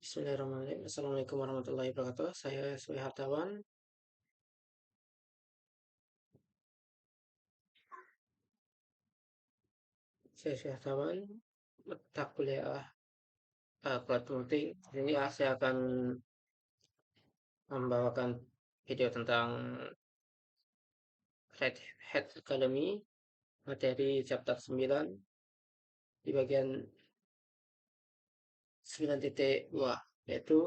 Bismillahirrahmanirrahim. Assalamualaikum warahmatullahi wabarakatuh. Saya Sui Hartawan. Mata kuliah cloud computing. Ini saya akan membawakan video tentang Red Hat Academy, materi chapter 9 di bagian 9.2, yaitu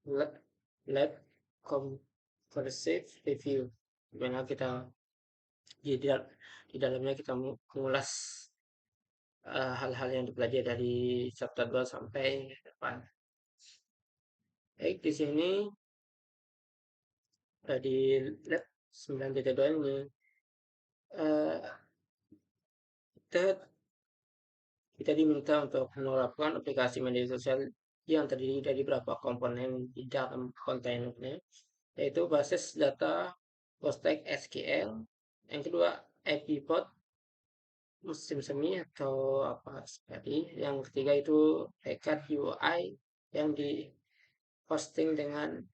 Lab Comprehensive Review, di mana kita di dalamnya kita mengulas hal-hal yang dipelajari dari chapter 2 sampai depan. Baik, di sini di lab 9.2 ini uh, kita diminta untuk menerapkan aplikasi media sosial yang terdiri dari beberapa komponen di dalam kontainernya, yaitu basis data PostgreSQL, yang kedua API-Pod musim semi atau apa seperti, yang ketiga itu React UI yang di hosting dengan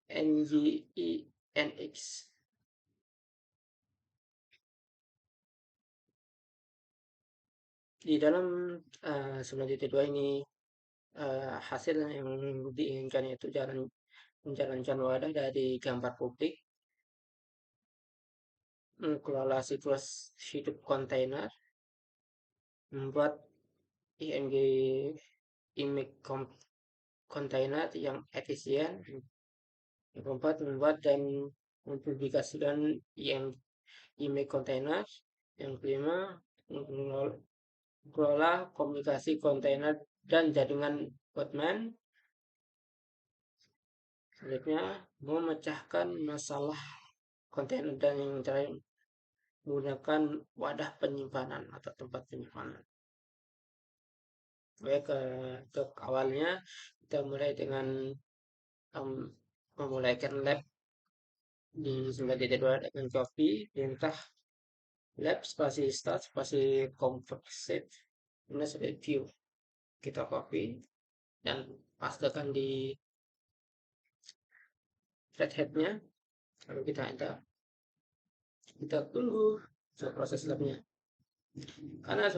NGINX. Di dalam 9.2 ini hasil yang diinginkan itu menjalankan wadah dari gambar publik, mengelola siklus hidup kontainer, membuat image kontainer yang efisien, yang keempat membuat dan mempublikasikan image kontainer, yang kelima mengelola komunikasi kontainer dan jaringan Postman. Selanjutnya, memecahkan masalah kontainer dan yang terakhir menggunakan wadah penyimpanan atau tempat penyimpanan. Baik, untuk awalnya kita mulai dengan memulai kernel di 9.2 dengan copy perintah lab spasi start spasi comprehensive review. Kita copy dan pastekan di Red Hat-nya, lalu kita enter. Kita tunggu proses labnya. Karena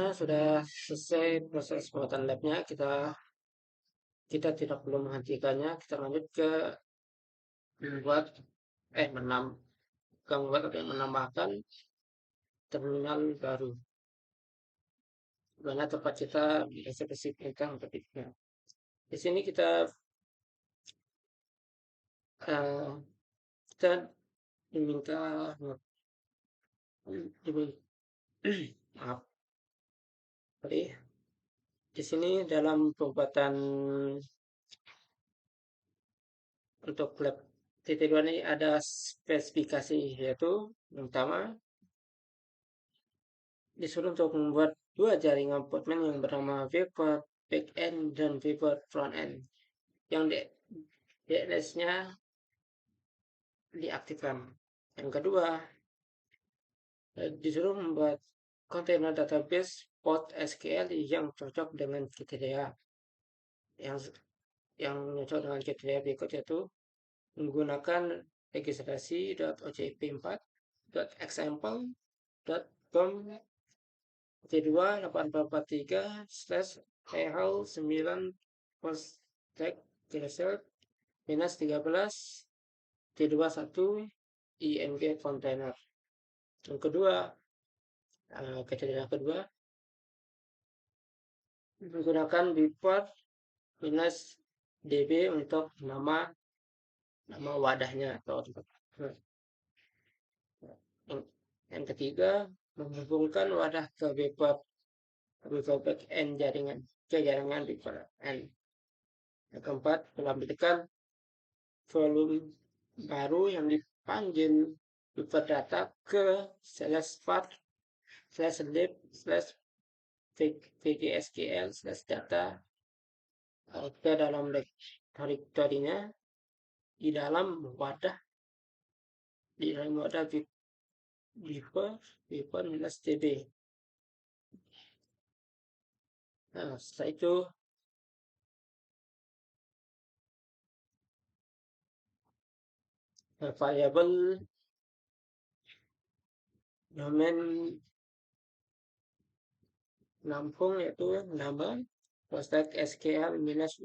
sudah selesai proses pembuatan labnya, kita tidak perlu menghentikannya. Kita lanjut ke menambahkan terminal baru, mana tempat kita eksekusi perintah untuk itu. Di sini kita diminta maaf, di sini dalam pembuatan untuk lab TT2 ini ada spesifikasi, yaitu yang pertama disuruh untuk membuat dua jaringan Postman yang bernama Vport backend dan Vport frontend, yang DNS-nya diaktifkan. Yang kedua, disuruh membuat kontainer database PostgreSQL yang cocok dengan kriteria yang cocok dengan kriteria berikut, yaitu menggunakan registrasi.ocp4.example.com T28443/PHL9 postgres-13 T21 ING container. Yang kedua, kriteria kedua menggunakan Vport -db untuk nama wadahnya atau yang ketiga, menghubungkan wadah ke Vport backend jaringan Vport-N. Yang keempat, menampilkan volume baru yang dipanggil Vport data ke /lib/vgsql/data ke dalam direktorinya di dalam wadah Vport -db. Nah, setelah itu variabel domain nampung yaitu nama postek SQL minus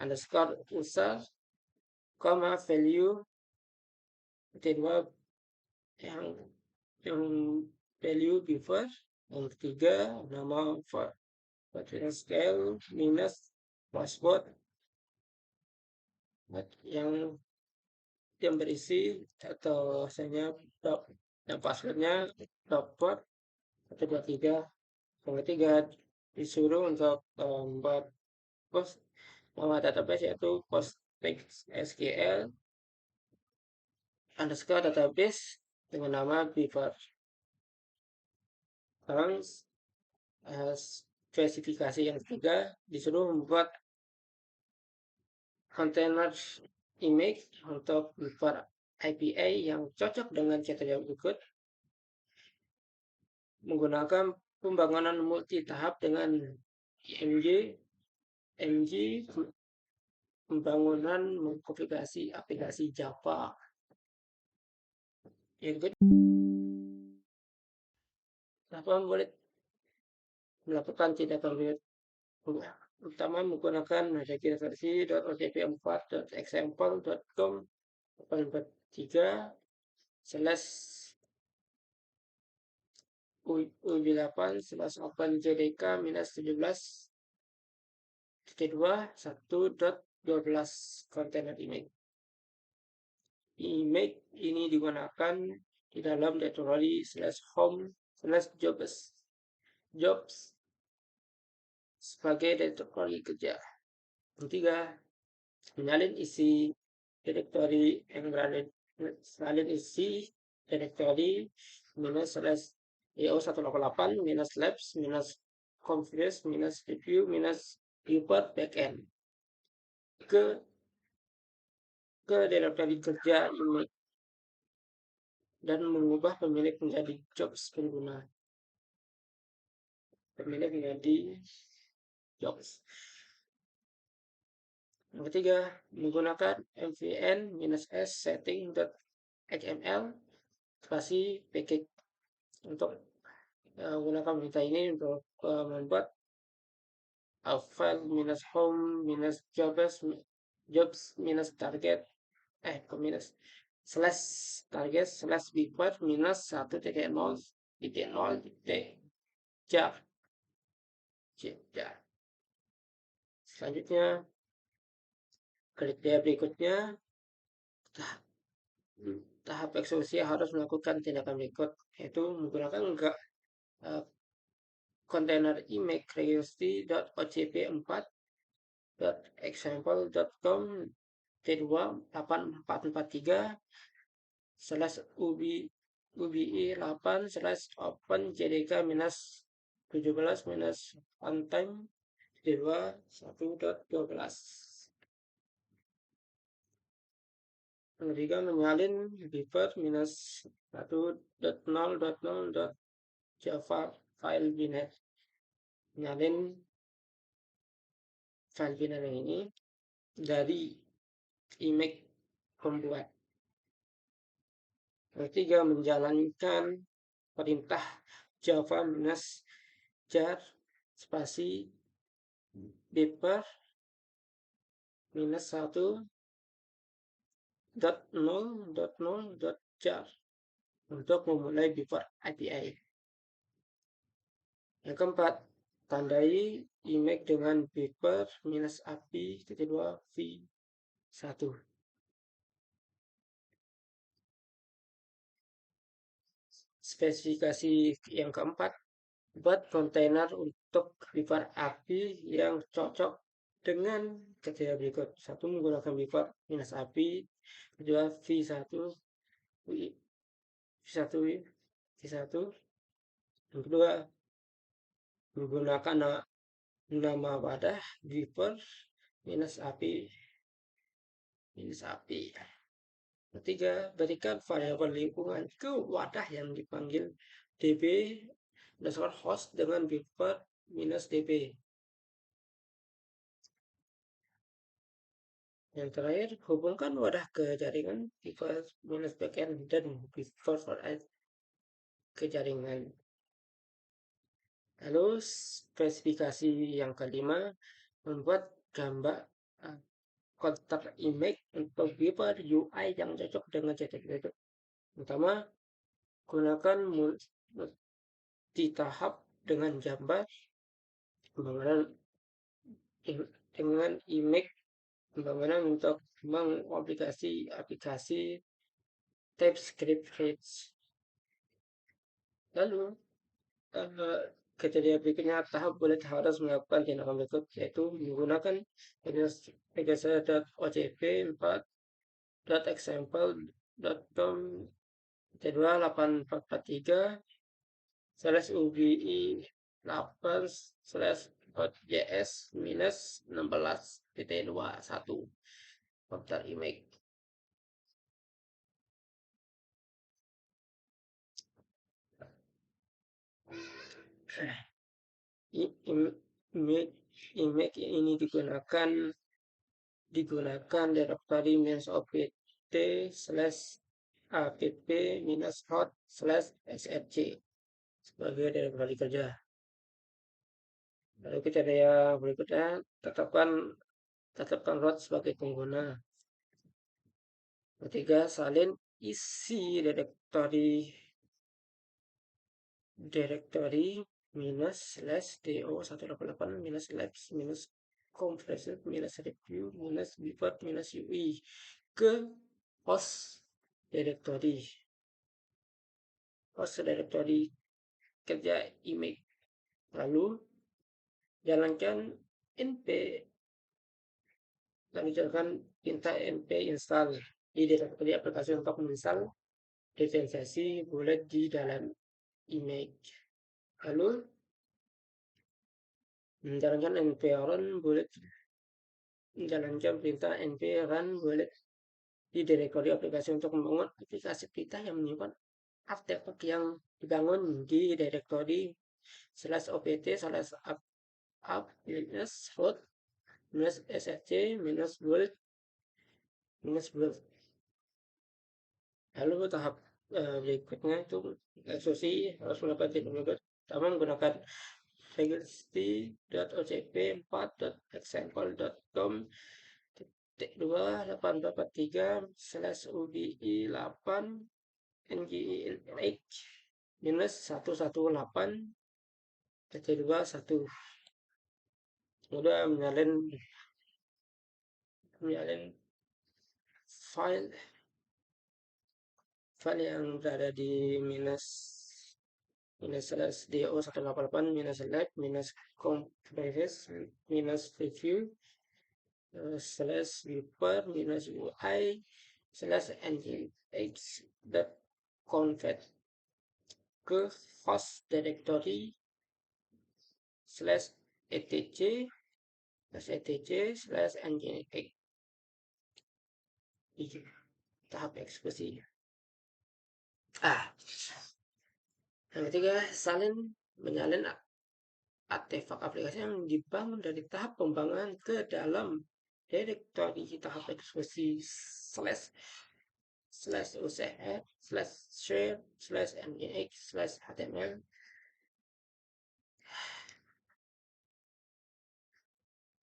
underscore user, koma value kedua yang yang value before, yang ketiga nama scale minus password yang berisi atau misalnya yang passwordnya dapat 123. Yang ketiga disuruh untuk membuat post nama database yaitu PostgreSQL underscore database dengan nama beaver. Sekarang spesifikasi yang ketiga disuruh membuat kontainer image untuk beaver API yang cocok dengan kriteria berikut, menggunakan pembangunan multi tahap dengan IMG, pembangunan mengkonfigurasi aplikasi Java. Yang kedua, kenapa boleh melakukan tindakan utama menggunakan registrasi .otp4.example.com 843/u8/openjdk -17.2 kontainer image. Image ini digunakan di dalam directory/home/jobs sebagai directory kerja. Ketiga, menyalin isi directory yang berada salin isi directory -/eo188 -labs -configures -review -report backend ke directory kerja image dan mengubah pemilik menjadi jobs pengguna. Pemilik menjadi jobs. Yang ketiga, menggunakan mvn-s setting.xml spasi package untuk menggunakan berita ini untuk membuat file -home-jobs-target /target/beaver -1.0.0.jar. Selanjutnya, kriteria berikutnya, tahap eksekusi harus melakukan tindakan berikut, yaitu menggunakan kontainer image registry.ocp4.example.com t2/843/ubi8/openjdk -17 -runtime t2 1.12. Yang ketiga, menyalin beaver -1.0.0.java file biner. Menyalin file biner ini dari image pembuat. Yang ketiga, menjalankan perintah java -jar spasi beaver -1.0.0.jar untuk memulai beaver API. Yang keempat, tandai image dengan beaver -api-2v1. Spesifikasi yang keempat, buat kontainer untuk beaver API yang cocok dengan kriteria berikut. 1. Menggunakan beaver -api, 2. v1. Yang kedua, menggunakan nama wadah beaver -api. Ketiga, berikan variabel lingkungan ke wadah yang dipanggil db_host dengan beaver minus db. Yang terakhir, hubungkan wadah ke jaringan device minus backend dan forward ke jaringan. Lalu spesifikasi yang kelima, membuat gambar kontak image untuk beaver UI yang cocok dengan CTP. Pertama, gunakan multi tahap dengan gambar pembangunan dengan image pembangunan untuk aplikasi TypeScript Rich. Lalu kriteria berikutnya, tahap boleh harus melakukan tindakan berikut, yaitu menggunakan pegasus.ocp 4.example.com T28443/ubi 8/js minus 16.21 daftar image. Image ini digunakan direktori -opt/app-hot/src sebagai direktori kerja. Lalu kriteria berikutnya, tetapkan root sebagai pengguna. Ketiga, salin isi direktori -/do188-labs-compressor -review -bifat -ui ke host directory kerja image. Lalu jalankan perintah np install di direktori aplikasi untuk menginstal diferensiasi bullet di dalam image. Lalu menjalankan perintah np run bullet di direktori aplikasi untuk membangun aplikasi kita yang menyimpan artefak yang dibangun di direktori /opt/app-root -src -build. Lalu tahap berikutnya itu eksekusi harus melakukan tindakan pertama menggunakan registry.ocp 4.example.com T28443/ubi 8 -118/21. Kemudian menyalin file yang berada di -/do188-lab-compress -review /beeper-ui/nginx.convert ke host directory /etc/nginx. Tahap eksekusi. Yang ketiga, menyalin artefak aplikasi yang dibangun dari tahap pembangunan ke dalam direktori tahap eksekusi /uch/share/nginx/html.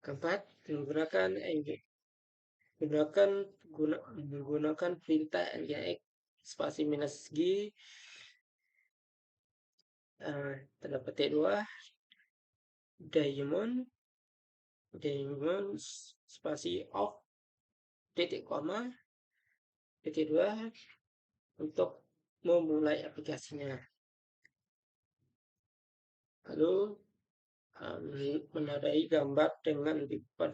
Keempat, menggunakan perintah nginx spasi -g terdapat T2 diamond spasi off titik koma titik 2 untuk memulai aplikasinya. Lalu menandai gambar dengan beaver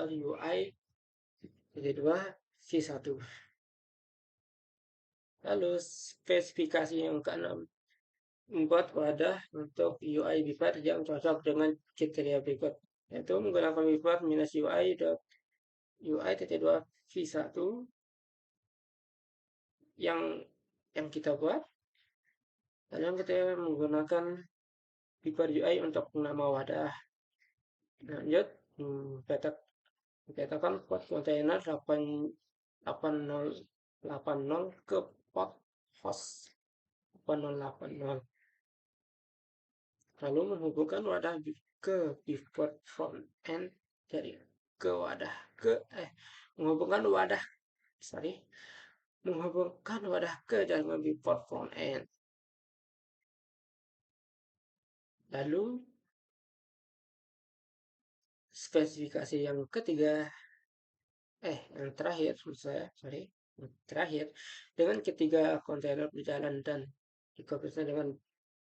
UI titik 2 V1. Lalu spesifikasi yang keenam, membuat wadah untuk UI beaver yang cocok dengan kriteria berikut, yaitu menggunakan beaver -ui.ui-2 v1 yang kita buat. Lalu kita menggunakan Beaver UI untuk nama wadah. Lanjut, petakan port kontainer 8080 ke port host 8080. Lalu menghubungkan wadah ke beaver front end dari ke wadah ke menghubungkan wadah ke jaringan beaver front end. Lalu spesifikasi yang ketiga yang terakhir dengan ketiga kontainer berjalan dan dikompilasi dengan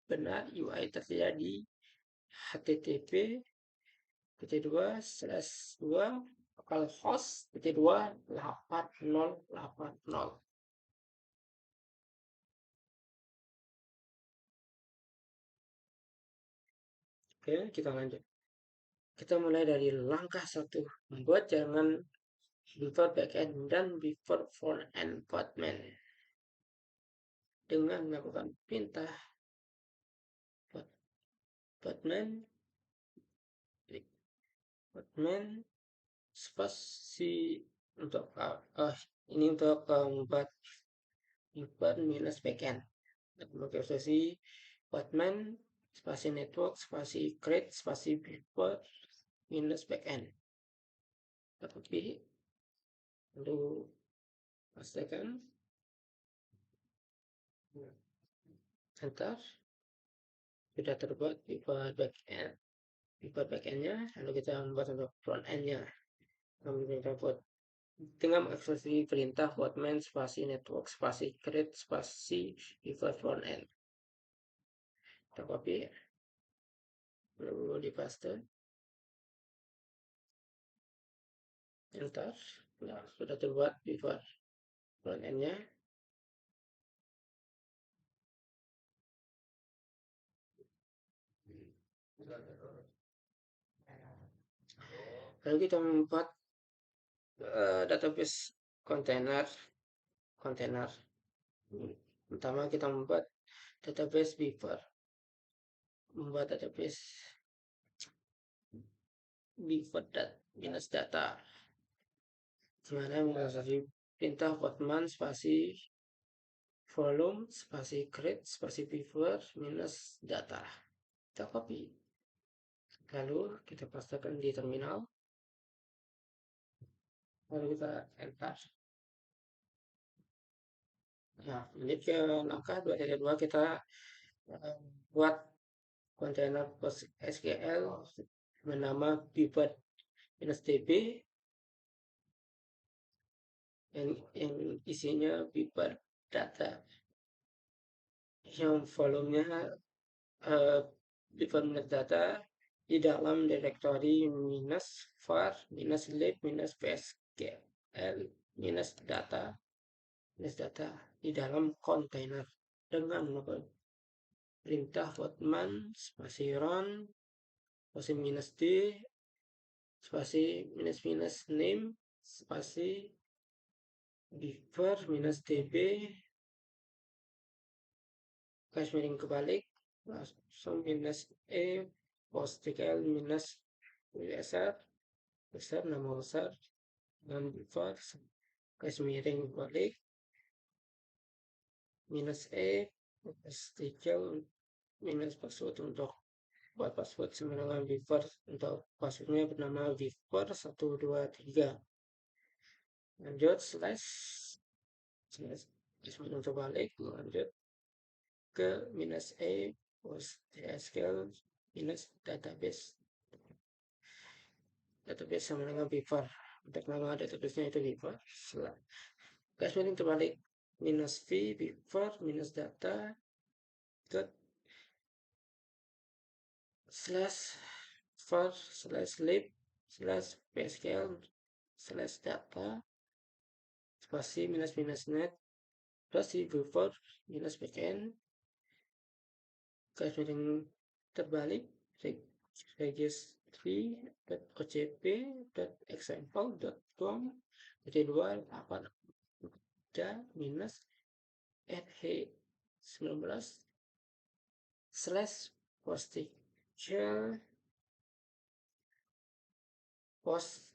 benar, UI terjadi http pt2/2 localhost pt2 8080. Oke, kita lanjut. Kita mulai dari langkah 1, membuat jaringan beaver backend dan beaver frontend Podman dengan melakukan perintah Podman spasi untuk ini untuk membuat beaver minus backend. Pakai spasi Podman spasi network spasi create spasi beaver minus backend. Tapi lalu pastikan enter, sudah terbuat beaver backendnya. Lalu kita membuat untuk front endnya dengan mengeksekusi perintah podman spasi network spasi create spasi beaver front end. Kita copy lalu di paste, enter. Nah, sudah terbuat beaver front endnya. Lalu kita membuat database kontainer. Pertama kita membuat database beaver, membuat database beaver minus data, dimana mengasasi perintah podman spasi volume spasi create spasi beaver minus data. Kita copy, lalu kita pastekan di terminal, lalu kita enter. Nah, ini ke langkah 2.2 kita buat kontainer PostgreSQL bernama beaver-db yang isinya beaver data yang volumenya beaver minus data di dalam direktori minus var minus lib minus psql minus data di dalam kontainer dengan perintah podman spasi run spasi minus d spasi minus name spasi beaver minus db garis miring kebalik langsung minus postgl minus besar nama besar dan beaver garis miring kebalik minus postgl minus password untuk buat password sama dengan beaver. Untuk passwordnya bernama beaver 123. Lanjut slash untuk balik, lanjut ke minus postgresql minus database sama dengan beaver. Untuk nama database-nya itu beaver. Garis miring terbalik minus v beaver minus data dot slash var slash lib slash psql slash data spasi minus net spasi beaver minus backend garis miring terbalik registry.ocp.example.com pt2 minus h 19 slash posting shell post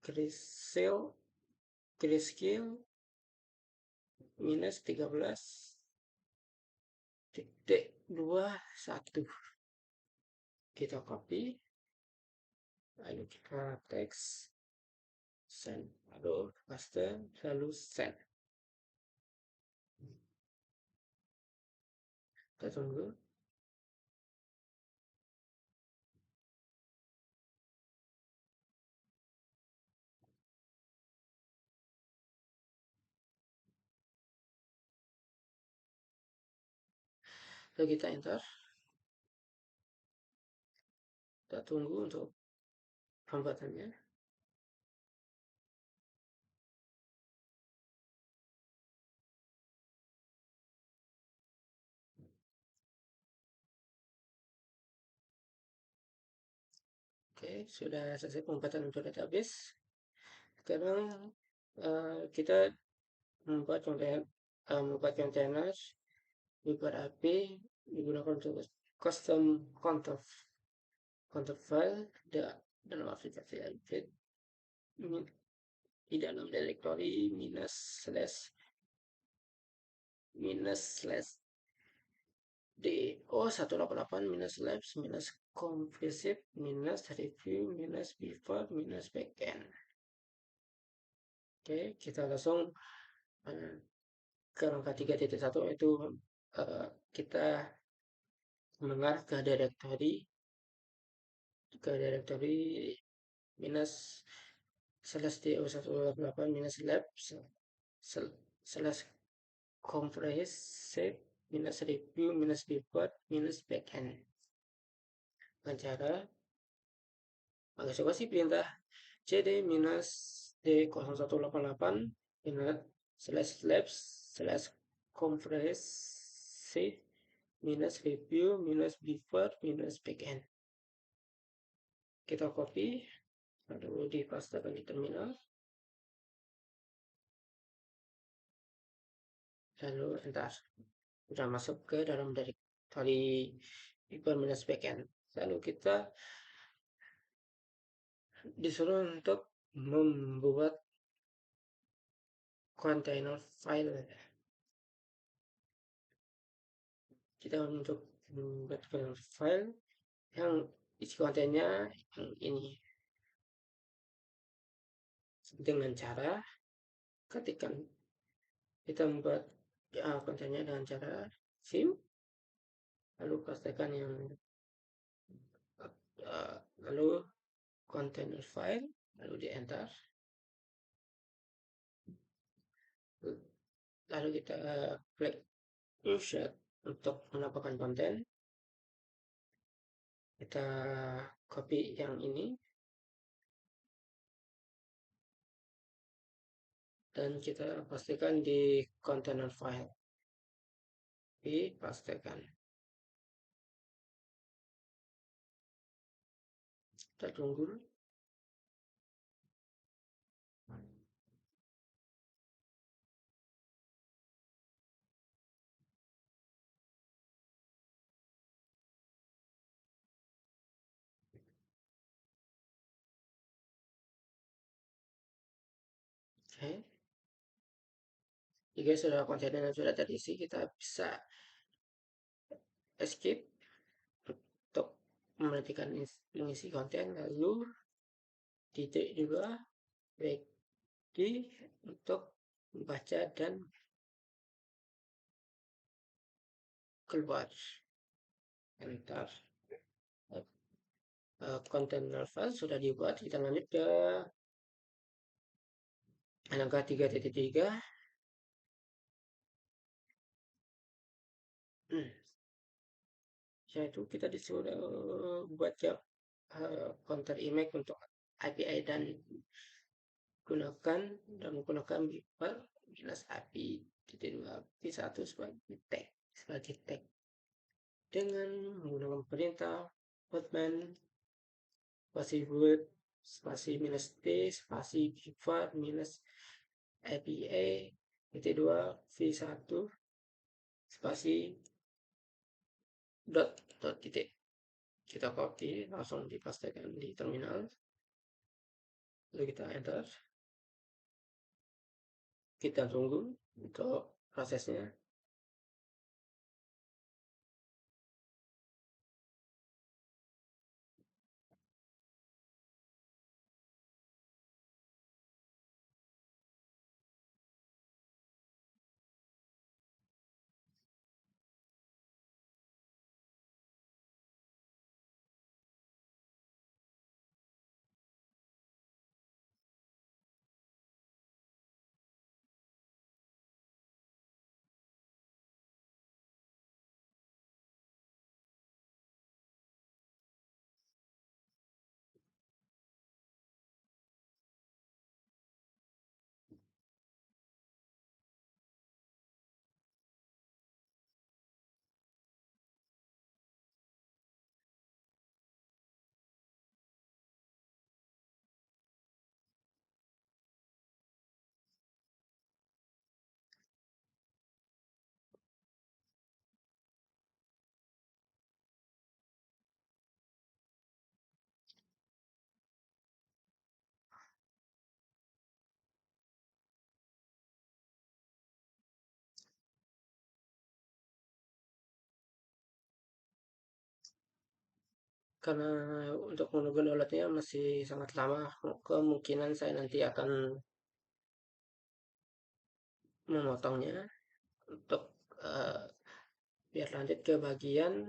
grayscale minus 13.21. Kita copy, lalu kita teks, send, lalu paste, lalu send. Kita tunggu. Lalu kita enter. Kita tunggu untuk pembuatannya. Oke, sudah selesai pembuatan untuk database. Sekarang kita membuat container Liquid API digunakan untuk custom contour file dalam aplikasi Liquid di dalam directory minus/do 188 -labs -compressive -review -before -backend. Oke, kita langsung ke langkah 3.1, itu kita mengarah ke directory minus/do188 -labs -compressive -review -before -backend. Dengan cara agak coba sih perintah cd -d0188 -labs -compressive -review -before -backend. Kita copy lalu dipastekan di terminal, lalu enter. Sudah masuk ke dalam directory before -backend. Lalu kita disuruh untuk membuat container file. Kita untuk membuat container file yang isi kontennya yang ini, dengan cara ketikkan kita membuat kontennya dengan cara view, lalu pastikan yang lalu container file, lalu di enter, lalu kita klik insert untuk menambahkan konten. Kita copy yang ini dan kita pastikan di container file, dipastikan. Kita tunggu. Oke. Jika sudah kontainer sudah terisi, kita bisa escape untuk menghentikan mengisi konten, lalu titik juga ready untuk membaca dan keluar. Enter. Container file sudah dibuat. Kita lanjut ke langkah 3.3. Yaitu kita disuruh buat counter image untuk API dan menggunakan beeper -API -2 sebagai tag dengan menggunakan perintah hotman spasi -t spasi beeper -API -2 spasi dot titik. Kita copy, langsung dipastekan di terminal, lalu kita enter, kita tunggu untuk prosesnya. Karena untuk menunggu downloadnya masih sangat lama, kemungkinan saya nanti akan memotongnya untuk eh, biar lanjut ke bagian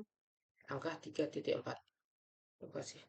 angka 3.4. Terima kasih.